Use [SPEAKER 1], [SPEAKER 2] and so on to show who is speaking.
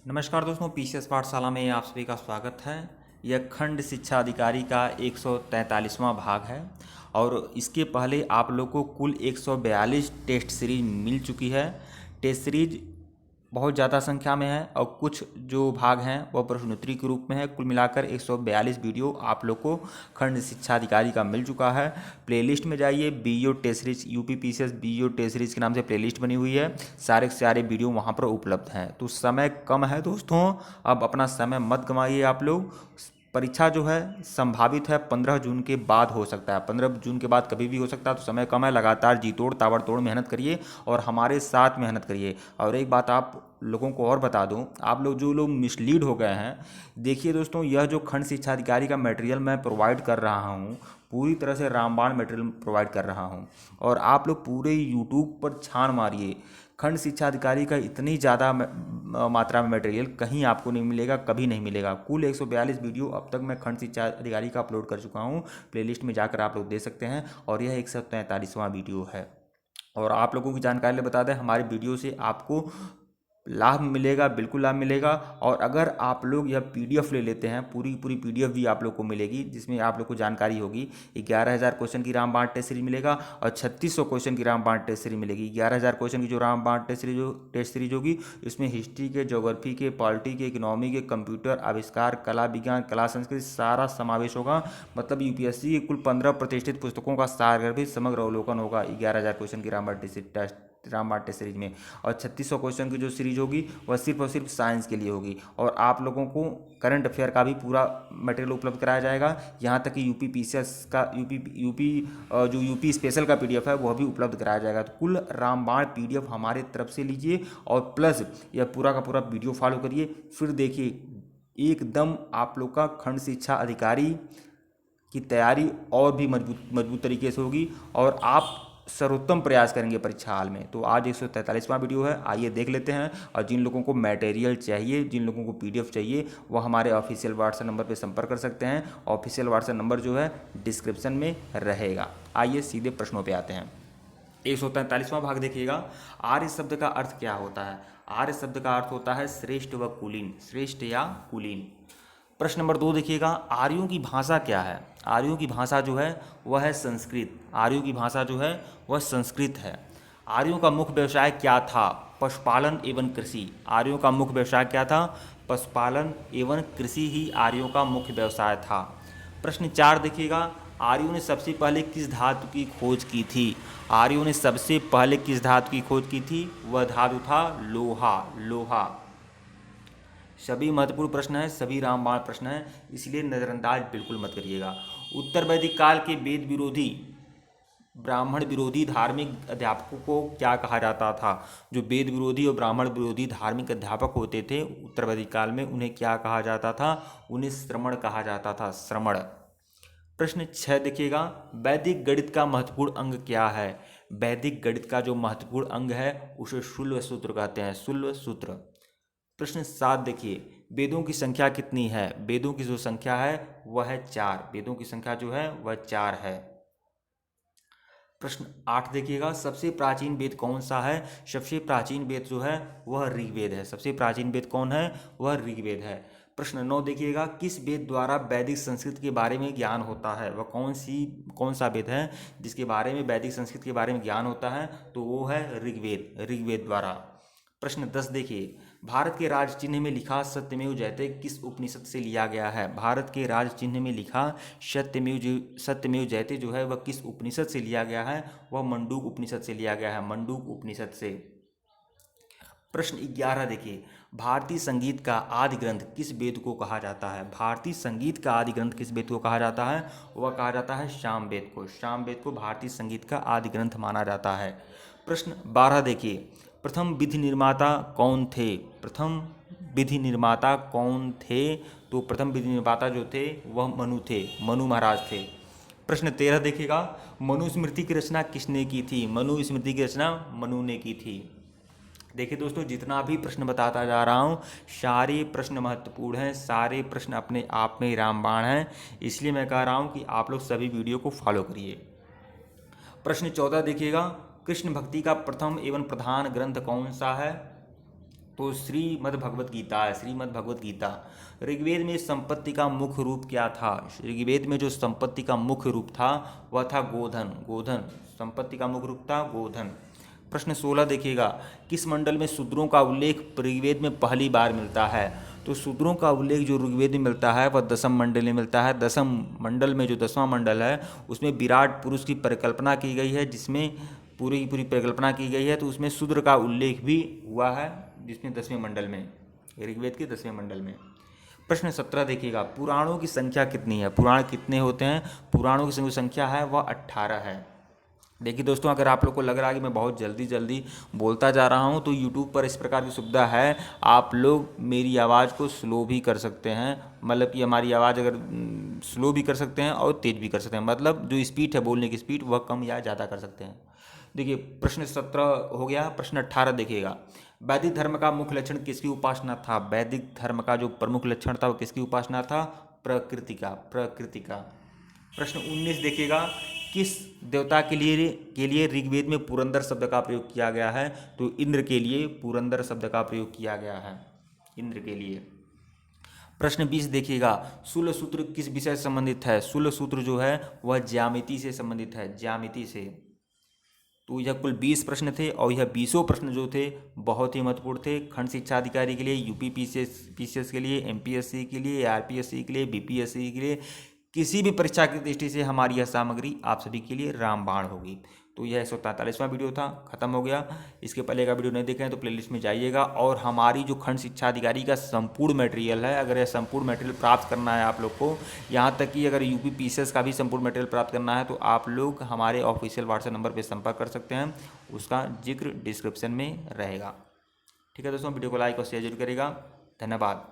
[SPEAKER 1] नमस्कार दोस्तों, पीसीएस पाठशाला में आप सभी का स्वागत है। यह खंड शिक्षा अधिकारी का 143वां भाग है और इसके पहले आप लोग को कुल 142 टेस्ट सीरीज मिल चुकी है। टेस्ट सीरीज बहुत ज़्यादा संख्या में है और कुछ जो भाग हैं वह प्रश्नोत्तरी के रूप में है। कुल मिलाकर 142 वीडियो आप लोग को खंड शिक्षा अधिकारी का मिल चुका है। प्लेलिस्ट में जाइए, BEO test series UP PCS BEO test series के नाम से प्लेलिस्ट बनी हुई है। सारे के सारे वीडियो वहाँ पर उपलब्ध हैं। तो समय कम है दोस्तों, अब अपना समय मत गंवाइए आप लोग। परीक्षा जो है संभावित है 15 जून के बाद हो सकता है, 15 जून के बाद कभी भी हो सकता है। तो समय कम है, लगातार जी तोड़ ताबड़तोड़ मेहनत करिए और हमारे साथ मेहनत करिए। और एक बात आप लोगों को और बता दूं, आप लोग जो लोग मिसलीड हो गए हैं, देखिए दोस्तों, यह जो खंड शिक्षा अधिकारी का मटेरियल मैं प्रोवाइड कर रहा हूँ, पूरी तरह से रामबाण मटेरियल प्रोवाइड कर रहा हूँ। और आप लोग पूरे यूट्यूब पर छान मारिए, खंड शिक्षा अधिकारी का इतनी ज़्यादा मात्रा में मटेरियल कहीं आपको नहीं मिलेगा, कभी नहीं मिलेगा। कुल 142 वीडियो अब तक मैं खंड शिक्षा अधिकारी का अपलोड कर चुका हूँ। प्लेलिस्ट में जाकर आप लोग देख सकते हैं और यह 143वां वीडियो है। और आप लोगों की जानकारी ले बता दें, हमारे वीडियो से आपको लाभ मिलेगा, बिल्कुल लाभ मिलेगा। और अगर आप लोग यह पीडीएफ ले लेते हैं, पूरी पूरी पीडीएफ भी आप लोग को मिलेगी, जिसमें आप लोग को जानकारी होगी। 11,000 क्वेश्चन की रामबाण टेस्ट सीरीज मिलेगा और 3600 क्वेश्चन की रामबाण टेस्ट सीरीज मिलेगी। 11,000 क्वेश्चन की जो रामबाण टेस्ट सीरीज होगी, इसमें हिस्ट्री के, ज्योग्राफी के, पॉलिटी के, इकोनॉमी के, कंप्यूटर, आविष्कार, कला विज्ञान, कला संस्कृति सारा समावेश होगा। मतलब यूपीएससी की कुल 15 प्रतिष्ठित पुस्तकों का सारगर्भित समग्र अवलोकन होगा 11,000 क्वेश्चन की रामबाण टेस्ट सीरीज में। और 3600 क्वेश्चन की जो सीरीज होगी वह सिर्फ और सिर्फ साइंस के लिए होगी। और आप लोगों को करंट अफेयर का भी पूरा मटेरियल उपलब्ध कराया जाएगा। यहाँ तक कि यूपी पीसीएस का जो यूपी स्पेशल का पीडीएफ है वह भी उपलब्ध कराया जाएगा। तो कुल रामबाण पीडीएफ हमारे तरफ से लीजिए और प्लस यह पूरा का पूरा वीडियो फॉलो करिए। फिर देखिए एकदम आप लोग का खंड शिक्षा अधिकारी की तैयारी और भी मजबूत तरीके से होगी और आप सर्वोत्तम प्रयास करेंगे परीक्षा हाल में। तो आज 143वां वीडियो है, आइए देख लेते हैं। और जिन लोगों को मटेरियल चाहिए, जिन लोगों को पीडीएफ चाहिए, वो हमारे ऑफिशियल व्हाट्सएप नंबर पर संपर्क कर सकते हैं। ऑफिशियल व्हाट्सएप नंबर जो है डिस्क्रिप्शन में रहेगा। आइए सीधे प्रश्नों पर आते हैं। 143वां भाग देखिएगा। आर्य शब्द का अर्थ क्या होता है? आर्य शब्द का अर्थ होता है श्रेष्ठ व कुलीन, श्रेष्ठ या कुलीन। प्रश्न नंबर 2 देखिएगा, आर्यों की भाषा क्या है? आर्यों की भाषा जो है वह है संस्कृत। आर्यों की भाषा जो है वह संस्कृत है। आर्यों का मुख्य व्यवसाय क्या था? पशुपालन एवं कृषि। आर्यों का मुख्य व्यवसाय क्या था? पशुपालन एवं कृषि ही आर्यों का मुख्य व्यवसाय था। प्रश्न 4 देखिएगा, आर्यों ने सबसे पहले किस धातु की खोज की थी? आर्यों ने सबसे पहले किस धातु की खोज की थी? वह धातु था लोहा। लोहा। सभी महत्वपूर्ण प्रश्न हैं, सभी रामबाण प्रश्न हैं, इसलिए नज़रअंदाज बिल्कुल मत करिएगा। उत्तर वैदिक काल के वेद विरोधी, ब्राह्मण विरोधी धार्मिक अध्यापकों को क्या कहा जाता था? जो वेद विरोधी और ब्राह्मण विरोधी धार्मिक अध्यापक होते थे उत्तर वैदिक काल में, उन्हें क्या कहा जाता था? उन्हें श्रमण कहा जाता था, श्रमण। प्रश्न 6 देखिएगा, वैदिक गणित का महत्वपूर्ण अंग क्या है? वैदिक गणित का जो महत्वपूर्ण अंग है उसे शुल्व सूत्र कहते हैं, शुल्व सूत्र। प्रश्न 7 देखिए, वेदों की संख्या कितनी है? वेदों की जो संख्या है वह है 4। वेदों की संख्या जो है वह 4 है। प्रश्न 8 देखिएगा, सबसे प्राचीन वेद कौन सा है? सबसे प्राचीन वेद जो है वह ऋग्वेद है। सबसे प्राचीन वेद कौन है? वह ऋग्वेद है। प्रश्न 9 देखिएगा, किस वेद द्वारा वैदिक संस्कृत के बारे में ज्ञान होता है? वह कौन सा वेद है जिसके बारे में वैदिक संस्कृत के बारे में ज्ञान होता है? तो वो है ऋग्वेद, ऋग्वेद द्वारा। प्रश्न 10 देखिए, भारत के राज चिन्ह में लिखा सत्यमेव जयते किस उपनिषद से लिया गया है? भारत के राज चिन्ह में लिखा सत्यमेव जयते जो है वह किस उपनिषद से लिया गया है? वह मंडूक उपनिषद से लिया गया है, मंडूक उपनिषद से। प्रश्न 11 देखिए, भारतीय संगीत का आदि ग्रंथ किस वेद को कहा जाता है? भारतीय संगीत का आदि ग्रंथ किस वेद को कहा जाता है? वह कहा जाता है सामवेद को। सामवेद को भारतीय संगीत का आदि ग्रंथ माना जाता है। प्रश्न 12 देखिए, प्रथम विधि निर्माता कौन थे? प्रथम विधि निर्माता कौन थे? तो प्रथम विधि निर्माता जो थे वह मनु थे, मनु महाराज थे। प्रश्न 13 देखिएगा, मनुस्मृति की रचना किसने की थी? मनुस्मृति की रचना मनु ने की थी। देखिए दोस्तों, जितना भी प्रश्न बताता जा रहा हूँ सारे प्रश्न महत्वपूर्ण हैं, सारे प्रश्न अपने आप में रामबाण हैं, इसलिए मैं कह रहा हूँ कि आप लोग सभी वीडियो को फॉलो करिए। प्रश्न 14 देखिएगा, कृष्ण भक्ति का प्रथम एवं प्रधान ग्रंथ कौन सा है? तो श्रीमद् भगवत गीता है, श्रीमद् भगवत गीता। ऋग्वेद में संपत्ति का मुख्य रूप क्या था? ऋग्वेद में जो संपत्ति का मुख्य रूप था वह था गोधन। गोधन संपत्ति का मुख्य रूप था, गोधन। प्रश्न 16 देखिएगा, किस मंडल में शूद्रों का उल्लेख ऋग्वेद में पहली बार मिलता है? तो शूद्रों का उल्लेख जो ऋग्वेद में मिलता है वह दशम मंडल में मिलता है। दशम मंडल में जो 10वां मंडल है उसमें विराट पुरुष की परिकल्पना की गई है, जिसमें पूरी की पूरी परिकल्पना की गई है, तो उसमें शूद्र का उल्लेख भी हुआ है, जिसमें 10वें मंडल में, ऋग्वेद के 10वें मंडल में। प्रश्न 17 देखिएगा, पुराणों की संख्या कितनी है? पुराण कितने होते हैं? पुराणों की जो संख्या है वह 18 है। देखिए दोस्तों, अगर आप लोग को लग रहा है कि मैं बहुत जल्दी जल्दी बोलता जा रहा हूं, तो YouTube पर इस प्रकार की सुविधा है, आप लोग मेरी आवाज़ को स्लो भी कर सकते हैं, मतलब कि हमारी आवाज़ अगर स्लो भी कर सकते हैं और तेज़ भी कर सकते हैं, मतलब जो स्पीड है बोलने की स्पीड वह कम या ज़्यादा कर सकते हैं। देखिए प्रश्न 17 हो गया। प्रश्न 18 देखिएगा, वैदिक धर्म का मुख्य लक्षण किसकी उपासना था? वैदिक धर्म का जो प्रमुख लक्षण था वो किसकी उपासना था? प्रकृति का, प्रकृति का। प्रश्न 19 देखिएगा, किस देवता के लिए ऋग्वेद में पुरंदर शब्द का प्रयोग किया गया है? तो इंद्र के लिए पुरंदर शब्द का प्रयोग किया गया है, इंद्र के लिए। प्रश्न 20 देखिएगा, शूल सूत्र किस विषय से संबंधित है? शूल सूत्र जो है वह ज्यामिति से संबंधित है, ज्यामिति से। तो यह कुल 20 प्रश्न थे और यह 20 प्रश्न जो थे बहुत ही महत्वपूर्ण थे खंड शिक्षा अधिकारी के लिए, यूपी पीसीएस के लिए, एमपीएससी के लिए, आरपीएससी के लिए, बीपीएससी के लिए, किसी भी परीक्षा की दृष्टि से हमारी यह सामग्री आप सभी के लिए रामबाण होगी। तो यह 143वां वीडियो था, खत्म हो गया। इसके पहले का वीडियो नहीं देखें तो प्लेलिस्ट में जाइएगा, और हमारी जो खंड शिक्षा अधिकारी का संपूर्ण मटेरियल है, अगर यह संपूर्ण मटेरियल प्राप्त करना है आप लोग को, यहाँ तक कि अगर यूपी पीसीएस का भी संपूर्ण मटेरियल प्राप्त करना है, तो आप लोग हमारे ऑफिशियल व्हाट्सएप नंबर पर संपर्क कर सकते हैं, उसका जिक्र डिस्क्रिप्शन में रहेगा। ठीक है दोस्तों, वीडियो को लाइक और शेयर जरूर करेगा। धन्यवाद।